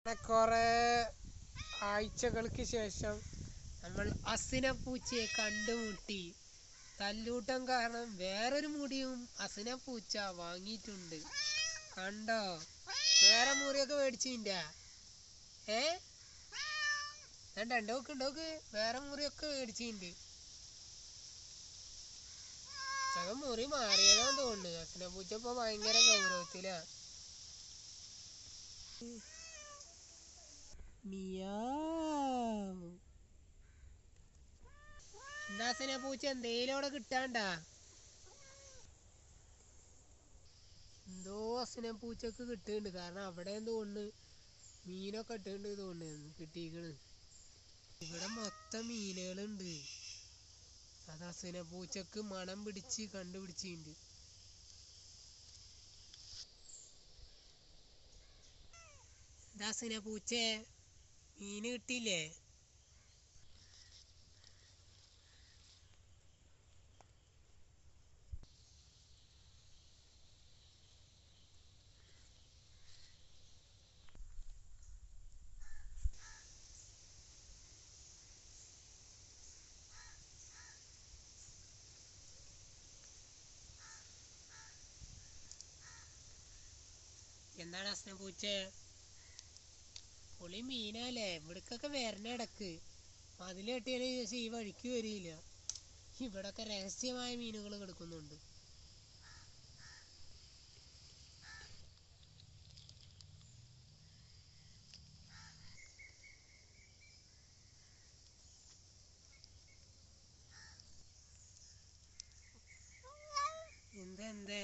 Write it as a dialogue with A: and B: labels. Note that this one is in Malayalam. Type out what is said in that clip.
A: കുറെ ആഴ്ചകൾക്ക് ശേഷം നമ്മൾ അസിനപ്പൂച്ചയെ കണ്ടുമുട്ടി. തല്ലൂട്ടം കാരണം വേറൊരു മുടിയും അസിനപ്പൂച്ച വാങ്ങിയിട്ടുണ്ട്. കണ്ടോ? വേറെ മുറിയൊക്കെ മേടിച്ചില്ല. ഉണ്ടോക്ക് വേറെ മുറിയൊക്കെ മേടിച്ചിട്ടുണ്ട്. മുറി മാറിയതാന്ന് തോന്നുന്നു. അസിനപ്പൂച്ച ഇപ്പൊ ഭയങ്കര ഗൗരവത്തിലാ. എന്താ അസിനപ്പൂച്ച എന്തേലും അവിടെ കിട്ടാണ്ടാ? എന്തോ അസിനപ്പൂച്ചക്ക് കിട്ടുന്നുണ്ട്. കാരണം അവിടെ തോന്നുന്നു മീനൊക്കെ ഇട്ടുണ്ട് തോന്നുന്നു. കിട്ടിയിരിക്കണ്. ഇവിടെ മൊത്തം മീനുകളുണ്ട്. അത് അസിനപ്പൂച്ചക്ക് മണം പിടിച്ച് കണ്ടുപിടിച്ചിട്ടുണ്ട്. എന്താ അസിനപ്പൂച്ചേ, മീന് കിട്ടിയില്ലേ? എന്താണ് അസിനപ്പൂച്ചേ? പൊളി മീനല്ലേ? ഇവിടക്കൊക്കെ വരണ ഇടക്ക്. അതിൽ കെട്ടിയതിന് ശേഷം ഈ വഴിക്ക് വരില്ല. ഇവിടൊക്കെ രഹസ്യമായ മീനുകൾ കിടക്കുന്നുണ്ട്. എന്തേ